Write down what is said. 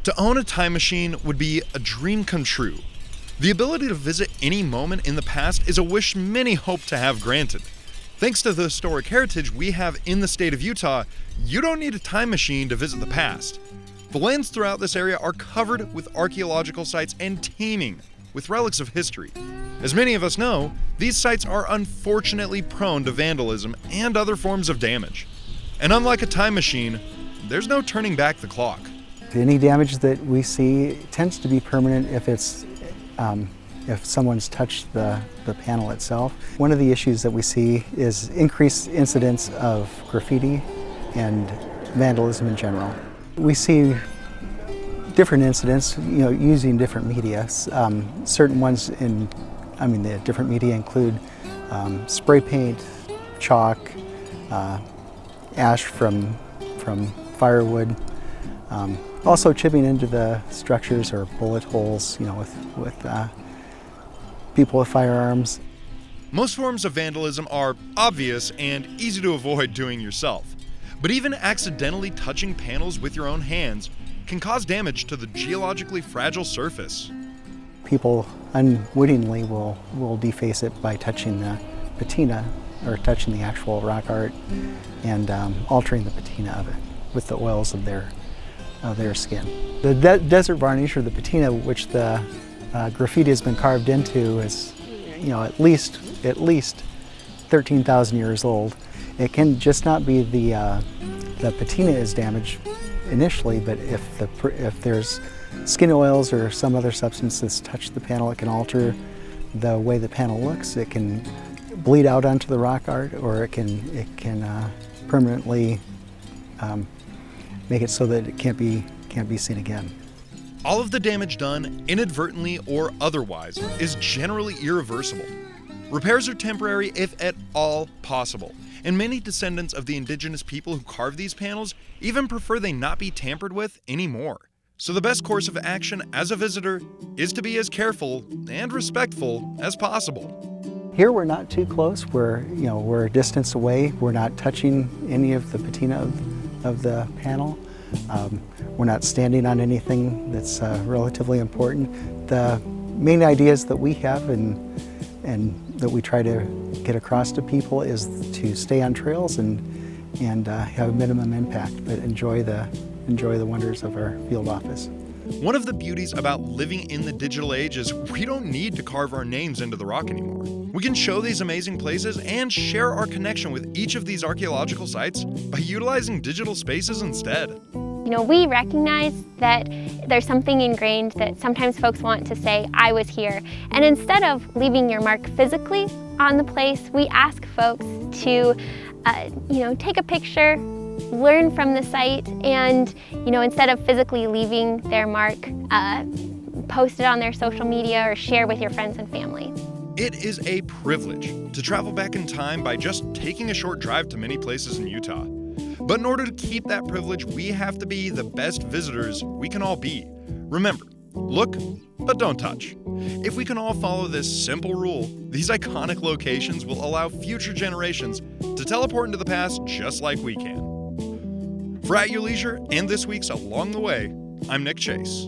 To own a time machine would be a dream come true. The ability to visit any moment in the past is a wish many hope to have granted. Thanks to the historic heritage we have in the state of Utah, you don't need a time machine to visit the past. The lands throughout this area are covered with archaeological sites and teeming with relics of history. As many of us know, these sites are unfortunately prone to vandalism and other forms of damage. And unlike a time machine, there's no turning back the clock. Any damage that we see tends to be permanent if someone's touched the panel itself. One of the issues that we see is increased incidence of graffiti and vandalism in general. We see different incidents, using different media. Certain ones the different media include spray paint, chalk, ash from firewood, also chipping into the structures or bullet holes, with people with firearms. Most forms of vandalism are obvious and easy to avoid doing yourself. But even accidentally touching panels with your own hands can cause damage to the geologically fragile surface. People unwittingly will deface it by touching the patina or touching the actual rock art and altering the patina of it with the oils of their skin. The desert varnish or the patina, which the graffiti has been carved into, is at least 13,000 years old. It can just not be the patina is damaged initially, but if there's skin oils or some other substance that's touched the panel, it can alter the way the panel looks. It can bleed out onto the rock art, or it can permanently make it so that it can't be seen again. All of the damage done, inadvertently or otherwise, is generally irreversible. Repairs are temporary if at all possible, and many descendants of the indigenous people who carved these panels even prefer they not be tampered with anymore. So the best course of action as a visitor is to be as careful and respectful as possible. Here we're not too close. We're a distance away. We're not touching any of the patina of the panel. We're not standing on anything that's relatively important. The main ideas that we have and that we try to get across to people is to stay on trails and have a minimum impact, but enjoy the wonders of our field office. One of the beauties about living in the digital age is we don't need to carve our names into the rock anymore. We can show these amazing places and share our connection with each of these archaeological sites by utilizing digital spaces instead. We recognize that there's something ingrained that sometimes folks want to say, I was here. And instead of leaving your mark physically on the place, we ask folks to, take a picture, learn from the site, and, instead of physically leaving their mark, post it on their social media or share with your friends and family. It is a privilege to travel back in time by just taking a short drive to many places in Utah. But in order to keep that privilege, we have to be the best visitors we can all be. Remember, look, but don't touch. If we can all follow this simple rule, these iconic locations will allow future generations to teleport into the past just like we can. For At Your Leisure and this week's Along the Way, I'm Nick Chase.